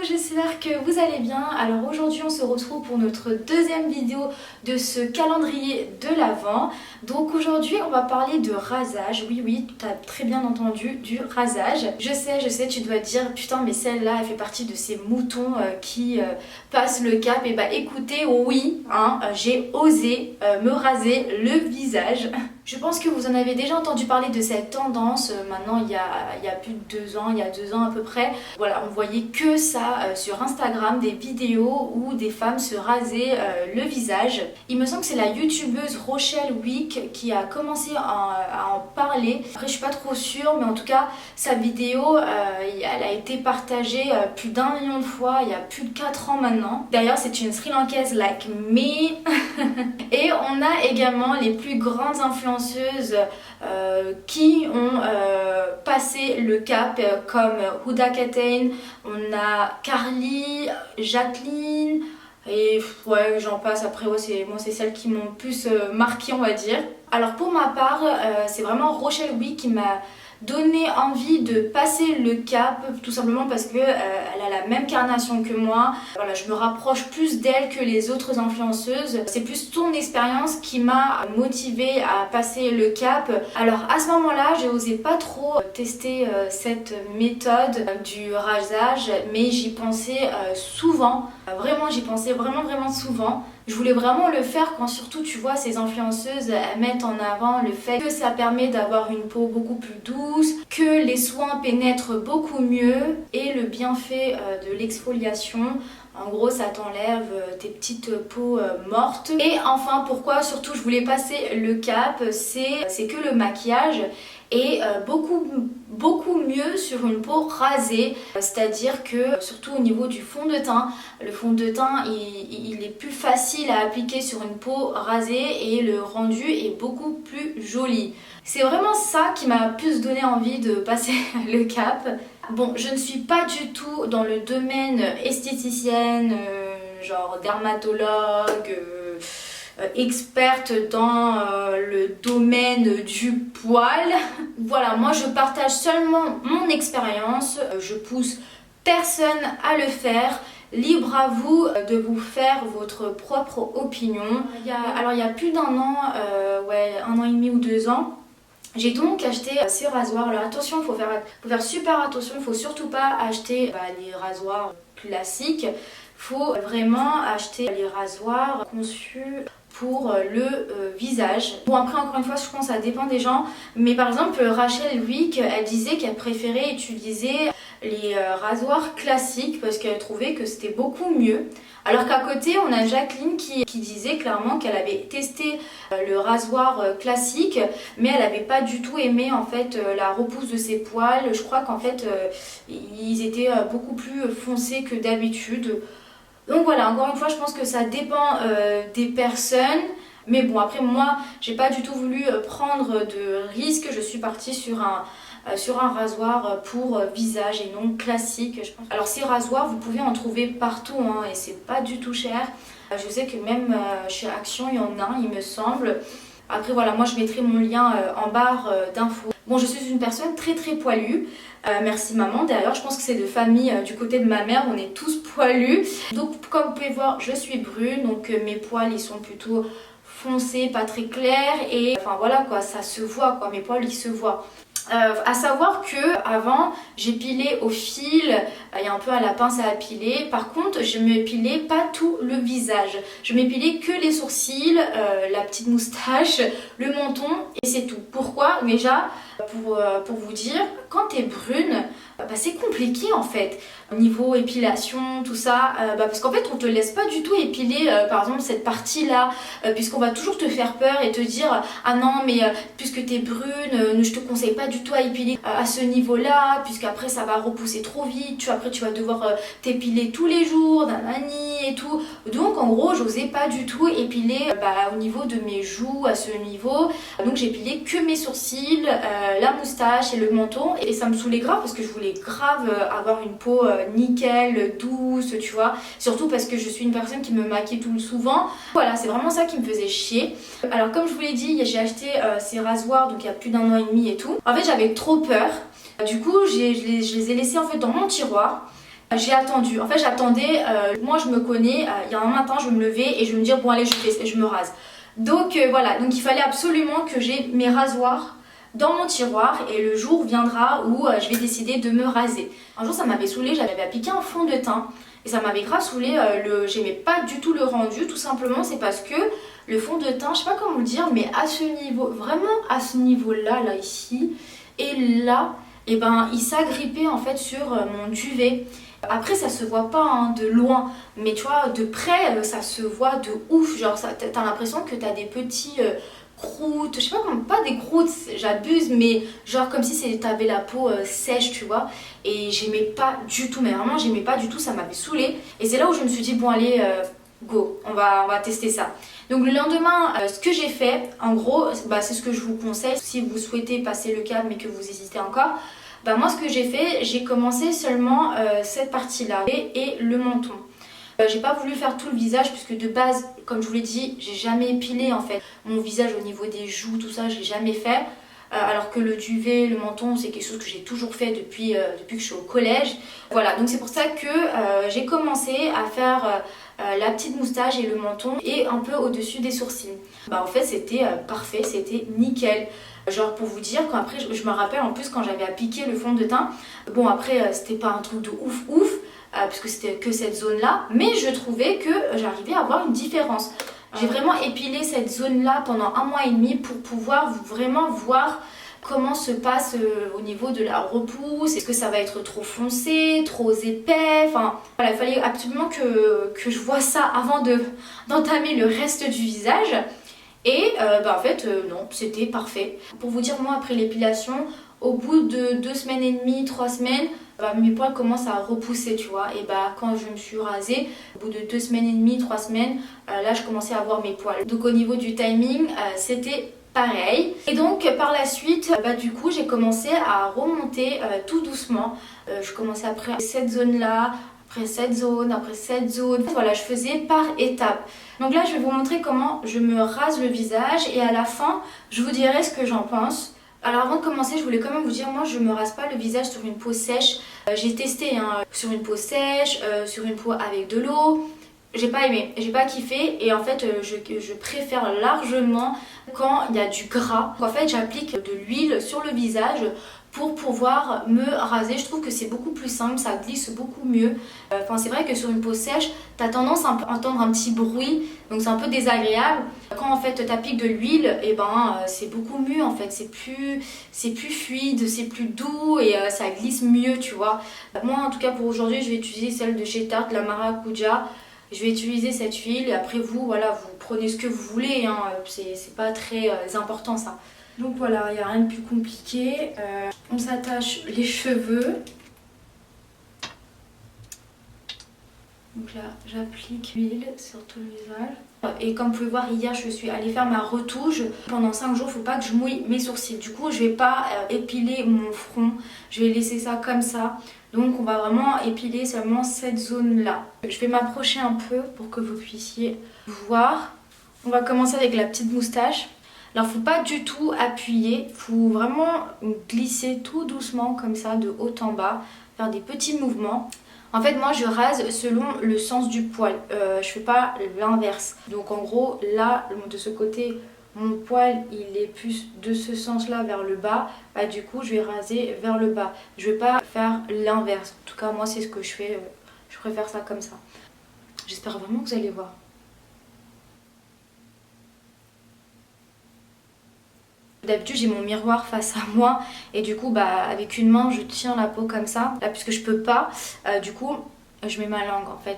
j'espère que vous allez bien. Alors aujourd'hui on se retrouve pour notre deuxième vidéo de ce calendrier de l'Avent. Donc aujourd'hui on va parler de rasage. Oui, tu as très bien entendu, du rasage. Je sais, tu dois te dire putain mais celle-là elle fait partie de ces moutons qui passent le cap. Et bah écoutez, oui, j'ai osé me raser le visage. Je pense que vous en avez déjà entendu parler de cette tendance maintenant il y a plus de 2 ans, il y a 2 ans à peu près. Voilà, on voyait que ça sur Instagram, des vidéos où des femmes se rasaient le visage. Il me semble que c'est la youtubeuse Rochelle Wick qui a commencé à en parler. Après je suis pas trop sûre, mais en tout cas sa vidéo elle a été partagée plus d'1 million de fois il y a plus de 4 ans maintenant. D'ailleurs c'est une Sri Lankaise like me. Et on a également les plus grandes influenceuses qui ont passé le cap comme Huda Katane, on a Carly, Jacqueline et ouais j'en passe. Après ouais, c'est celles qui m'ont plus marqué on va dire. Alors pour ma part c'est vraiment Rochelle Wick qui m'a donné envie de passer le cap, tout simplement parce que elle a la même carnation que moi. Voilà, je me rapproche plus d'elle que les autres influenceuses. C'est plus son expérience qui m'a motivée à passer le cap. Alors à ce moment-là, j'ai osé pas trop tester cette méthode du rasage, mais j'y pensais souvent. Vraiment, j'y pensais vraiment souvent. Je voulais vraiment le faire quand surtout tu vois ces influenceuses elles mettent en avant le fait que ça permet d'avoir une peau beaucoup plus douce, que les soins pénètrent beaucoup mieux et le bienfait de l'exfoliation. En gros ça t'enlève tes petites peaux mortes. Et enfin pourquoi surtout je voulais passer le cap, c'est que le maquillage est beaucoup mieux sur une peau rasée, c'est-à-dire que surtout au niveau du fond de teint, le fond de teint il est plus facile à appliquer sur une peau rasée et le rendu est beaucoup plus joli. C'est vraiment ça qui m'a plus donné envie de passer le cap. Bon, je ne suis pas du tout dans le domaine esthéticienne, genre dermatologue, experte dans le domaine du poil. Voilà, moi je partage seulement mon expérience, je pousse personne à le faire. Libre à vous de vous faire votre propre opinion. Alors il y a plus d'1 an, 1 an et demi ou 2 ans, j'ai donc acheté ces rasoirs. Alors attention, il faut faire super attention, il ne faut surtout pas acheter les rasoirs classiques. Il faut vraiment acheter les rasoirs conçus pour le visage. Bon après encore une fois je pense que ça dépend des gens, mais par exemple Rachel Wick elle disait qu'elle préférait utiliser les rasoirs classiques parce qu'elle trouvait que c'était beaucoup mieux. Alors qu'à côté on a Jacqueline qui disait clairement qu'elle avait testé le rasoir classique mais elle n'avait pas du tout aimé en fait la repousse de ses poils. Je crois qu'en fait ils étaient beaucoup plus foncés que d'habitude. Donc voilà, encore une fois je pense que ça dépend des personnes. Mais bon après moi j'ai pas du tout voulu prendre de risque. Je suis partie sur un rasoir pour visage et non classique je pense. Alors ces rasoirs vous pouvez en trouver partout et c'est pas du tout cher. Je sais que même chez Action il y en a il me semble. Après voilà, moi je mettrai mon lien en barre d'infos. Bon, je suis une personne très poilue. Merci maman, d'ailleurs je pense que c'est de famille du côté de ma mère, on est tous poilus. Donc comme vous pouvez voir je suis brune, donc mes poils ils sont plutôt foncés, pas très clairs. Et enfin voilà quoi, ça se voit quoi, mes poils ils se voient. À savoir que avant j'épilais au fil et un peu à la pince à épiler. Par contre je m'épilais pas tout le visage, je m'épilais que les sourcils, la petite moustache, le menton et c'est tout. Pourquoi? Déjà pour vous dire, quand t'es brune c'est compliqué en fait au niveau épilation tout ça, parce qu'en fait on te laisse pas du tout épiler par exemple cette partie là, puisqu'on va toujours te faire peur et te dire ah non mais puisque t'es brune je te conseille pas du tout à épiler à ce niveau là, puisqu'après ça va repousser trop vite, après tu vas devoir t'épiler tous les jours, nanani et tout. Donc en gros j'osais pas du tout épiler au niveau de mes joues à ce niveau, donc j'épilais que mes sourcils, la moustache et le menton, et ça me saoulait grave parce que je voulais grave avoir une peau nickel, douce, tu vois, surtout parce que je suis une personne qui me maquille tout souvent. Voilà, c'est vraiment ça qui me faisait chier. Alors comme je vous l'ai dit, j'ai acheté ces rasoirs donc il y a plus d'1 an et demi et tout. En fait j'avais trop peur, du coup je les ai laissés en fait dans mon tiroir. J'ai attendu, en fait j'attendais, moi je me connais, il y a un matin je vais me lever et je vais me dire bon allez je me rase. Donc voilà, donc il fallait absolument que j'ai mes rasoirs dans mon tiroir et le jour viendra où je vais décider de me raser. Un jour ça m'avait saoulée, j'avais appliqué un fond de teint et ça m'avait grave saoulée, j'aimais pas du tout le rendu, tout simplement c'est parce que le fond de teint, je sais pas comment le dire, mais à ce niveau, vraiment à ce niveau là, là ici et là, et ben il s'agrippait en fait sur mon duvet. Après ça se voit pas hein, de loin, mais tu vois de près ça se voit de ouf, genre t'as l'impression que t'as des petits croûtes, je sais pas comment, pas des croûtes, j'abuse, mais genre comme si t'avais la peau sèche tu vois, et j'aimais pas du tout, mais vraiment j'aimais pas du tout, ça m'avait saoulée, et c'est là où je me suis dit bon allez go, on va tester ça. Donc le lendemain, ce que j'ai fait, en gros, bah, c'est ce que je vous conseille si vous souhaitez passer le cap mais que vous hésitez encore. Bah moi ce que j'ai fait, j'ai commencé seulement cette partie-là et le menton. J'ai pas voulu faire tout le visage puisque de base, comme je vous l'ai dit, j'ai jamais épilé en fait. Mon visage au niveau des joues, tout ça, je l'ai jamais fait. Alors que le duvet, le menton, c'est quelque chose que j'ai toujours fait depuis que je suis au collège. Voilà, donc c'est pour ça que j'ai commencé à faire la petite moustache et le menton et un peu au-dessus des sourcils. Bah en fait c'était parfait, c'était nickel. Genre pour vous dire, quand après je me rappelle en plus quand j'avais appliqué le fond de teint, bon après c'était pas un truc de ouf puisque c'était que cette zone là, mais je trouvais que j'arrivais à avoir une différence. J'ai vraiment épilé cette zone là pendant 1 mois et demi pour pouvoir vraiment voir comment se passe au niveau de la repousse, est-ce que ça va être trop foncé, trop épais, enfin voilà, il fallait absolument que je vois ça avant d'entamer le reste du visage. Et bah en fait non, c'était parfait. Pour vous dire, moi après l'épilation, au bout de 2 semaines et demie, 3 semaines, bah, mes poils commencent à repousser tu vois. Et bah quand je me suis rasée, au bout de 2 semaines et demie, 3 semaines, là je commençais à avoir mes poils. Donc au niveau du timing, c'était pareil. Et donc par la suite, bah, du coup j'ai commencé à remonter tout doucement. Je commençais après cette zone là, après cette zone, après cette zone. Voilà, je faisais par étapes. Donc là je vais vous montrer comment je me rase le visage et à la fin je vous dirai ce que j'en pense. Alors avant de commencer, je voulais quand même vous dire, moi je me rase pas le visage sur une peau sèche. J'ai testé hein, sur une peau sèche, sur une peau avec de l'eau. J'ai pas aimé, j'ai pas kiffé et en fait je préfère largement quand il y a du gras. En fait j'applique de l'huile sur le visage pour pouvoir me raser. Je trouve que c'est beaucoup plus simple, ça glisse beaucoup mieux. Enfin c'est vrai que sur une peau sèche, t'as tendance à entendre un petit bruit, donc c'est un peu désagréable. Quand en fait t'appliques de l'huile, et ben c'est beaucoup mieux en fait, c'est plus fluide, c'est plus doux et ça glisse mieux tu vois. Moi en tout cas pour aujourd'hui je vais utiliser celle de chez Tarte, la Maracuja. Je vais utiliser cette huile et après vous, voilà, vous prenez ce que vous voulez, hein, c'est pas très important ça. Donc voilà, il n'y a rien de plus compliqué. On s'attache les cheveux. Donc là, j'applique l'huile sur tout le visage. Et comme vous pouvez voir, hier, je suis allée faire ma retouche. Pendant 5 jours, il ne faut pas que je mouille mes sourcils. Du coup, je ne vais pas épiler mon front. Je vais laisser ça comme ça. Donc, on va vraiment épiler seulement cette zone-là. Je vais m'approcher un peu pour que vous puissiez voir. On va commencer avec la petite moustache. Alors, il ne faut pas du tout appuyer. Il faut vraiment glisser tout doucement comme ça, de haut en bas. Faire des petits mouvements. En fait moi je rase selon le sens du poil, je fais pas l'inverse. Donc en gros là de ce côté mon poil il est plus de ce sens là vers le bas, bah du coup je vais raser vers le bas. Je vais pas faire l'inverse, en tout cas moi c'est ce que je fais, je préfère ça comme ça. J'espère vraiment que vous allez voir. D'habitude j'ai mon miroir face à moi et du coup bah avec une main je tiens la peau comme ça. Là puisque je peux pas, du coup je mets ma langue en fait.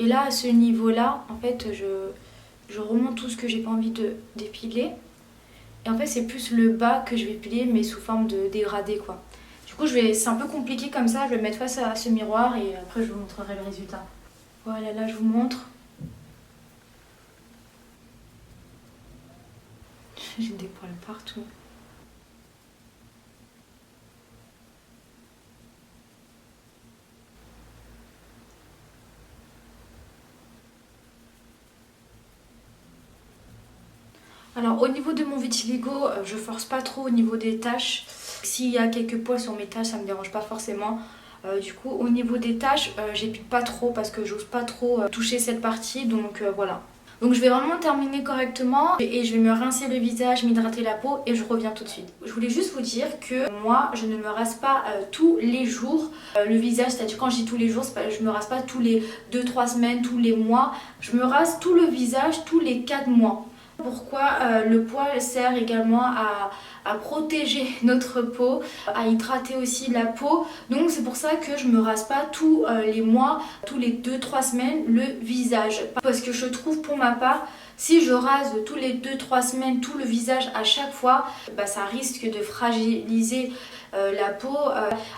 Et là à ce niveau là en fait je remonte tout ce que j'ai pas envie d'épiler. Et en fait c'est plus le bas que je vais épiler mais sous forme de dégradé quoi. Du coup c'est un peu compliqué comme ça, je vais me mettre face à ce miroir et après je vous montrerai le résultat. Voilà, là je vous montre. J'ai des poils partout. Alors au niveau de mon vitiligo, je force pas trop au niveau des taches. S'il y a quelques poils sur mes taches, ça me dérange pas forcément. Du coup au niveau des taches, j'épile pas trop parce que j'ose pas trop toucher cette partie, donc voilà. Donc je vais vraiment terminer correctement et je vais me rincer le visage, m'hydrater la peau et je reviens tout de suite. Je voulais juste vous dire que moi je ne me rase pas tous les jours le visage, c'est-à-dire quand je dis tous les jours, je me rase pas tous les 2-3 semaines, tous les mois. Je me rase tout le visage tous les 4 mois. Pourquoi le poil sert également à protéger notre peau, à hydrater aussi la peau. Donc c'est pour ça que je me rase pas tous les mois, tous les 2-3 semaines le visage. Parce que je trouve pour ma part, si je rase tous les 2-3 semaines tout le visage à chaque fois, ça risque de fragiliser la peau.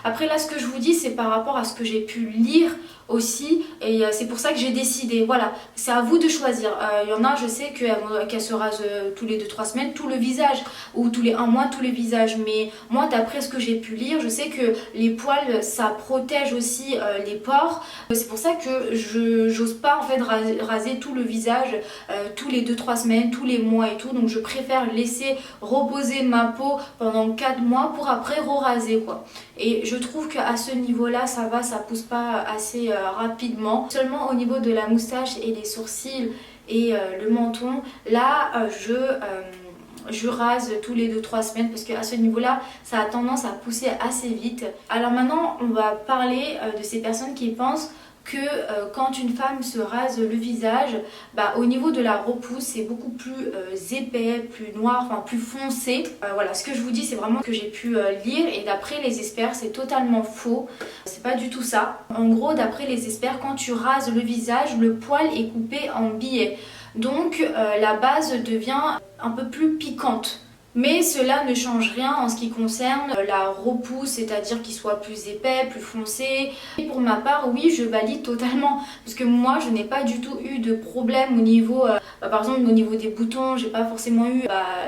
Après là ce que je vous dis c'est par rapport à ce que j'ai pu lire aussi et c'est pour ça que j'ai décidé, voilà, c'est à vous de choisir. Il y en a je sais qu'elles se rasent tous les 2-3 semaines tout le visage ou tous les 1 mois tout le visage, mais moi d'après ce que j'ai pu lire je sais que les poils ça protège aussi les pores, c'est pour ça que je n'ose pas en fait raser tout le visage tous les 2-3 semaines, tous les mois et tout, donc je préfère laisser reposer ma peau pendant 4 mois pour après raser quoi. Et je trouve qu'à ce niveau là ça va, ça pousse pas assez rapidement. Seulement au niveau de la moustache et les sourcils et le menton, là je rase tous les 2-3 semaines parce qu'à ce niveau là ça a tendance à pousser assez vite. Alors maintenant on va parler de ces personnes qui pensent que quand une femme se rase le visage, au niveau de la repousse c'est beaucoup plus épais, plus noir, enfin plus foncé. Voilà, ce que je vous dis c'est vraiment ce que j'ai pu lire et d'après les experts c'est totalement faux, c'est pas du tout ça. En gros d'après les experts quand tu rases le visage, le poil est coupé en billets. Donc la base devient un peu plus piquante. Mais cela ne change rien en ce qui concerne la repousse, c'est-à-dire qu'il soit plus épais, plus foncé. Et pour ma part, oui, je valide totalement. Parce que moi, je n'ai pas du tout eu de problème au niveau, par exemple, au niveau des boutons. J'ai pas forcément eu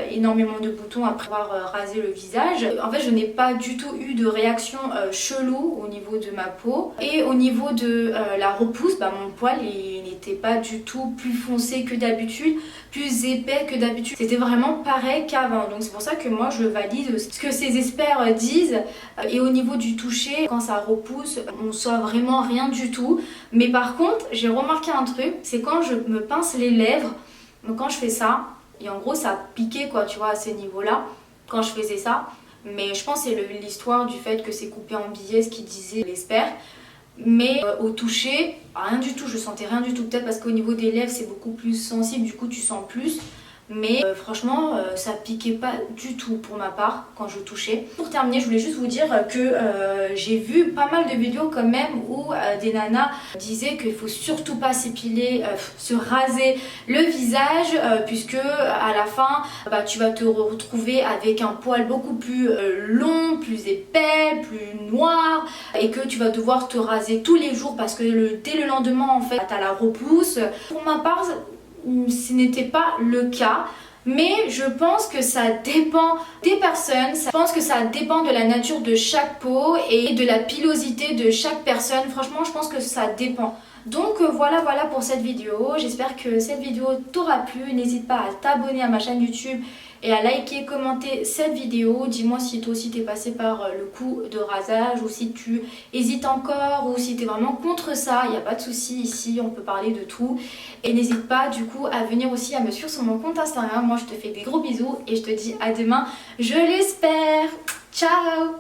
énormément de boutons après avoir rasé le visage. En fait, je n'ai pas du tout eu de réaction chelou au niveau de ma peau. Et au niveau de la repousse, mon poil, il n'était pas du tout plus foncé que d'habitude, plus épais que d'habitude. C'était vraiment pareil qu'avant. Donc c'est pour ça que moi je valide ce que ces experts disent. Et au niveau du toucher, quand ça repousse, on sent vraiment rien du tout. Mais par contre, j'ai remarqué un truc, c'est quand je me pince les lèvres, donc quand je fais ça, et en gros ça piquait quoi, tu vois, à ces niveaux-là, quand je faisais ça. Mais je pense que c'est l'histoire du fait que c'est coupé en billets, ce qu'ils disaient l'expert. Mais au toucher, rien du tout, je sentais rien du tout. Peut-être parce qu'au niveau des lèvres c'est beaucoup plus sensible, du coup tu sens plus. Mais franchement ça piquait pas du tout pour ma part quand je touchais. Pour terminer je voulais juste vous dire que j'ai vu pas mal de vidéos quand même où des nanas disaient qu'il faut surtout pas s'épiler, se raser le visage puisque à la fin tu vas te retrouver avec un poil beaucoup plus long, plus épais, plus noir et que tu vas devoir te raser tous les jours parce que dès le lendemain en fait t'as la repousse. Pour ma part ce n'était pas le cas, mais je pense que ça dépend des personnes, je pense que ça dépend de la nature de chaque peau et de la pilosité de chaque personne. Franchement je pense que ça dépend. Donc voilà pour cette vidéo, j'espère que cette vidéo t'aura plu. N'hésite pas à t'abonner à ma chaîne YouTube et à liker, commenter cette vidéo. Dis-moi si toi aussi t'es passé par le coup de rasage ou si tu hésites encore ou si t'es vraiment contre ça, il n'y a pas de souci ici, on peut parler de tout. Et n'hésite pas du coup à venir aussi à me suivre sur mon compte Instagram. Moi je te fais des gros bisous et je te dis à demain, je l'espère. Ciao!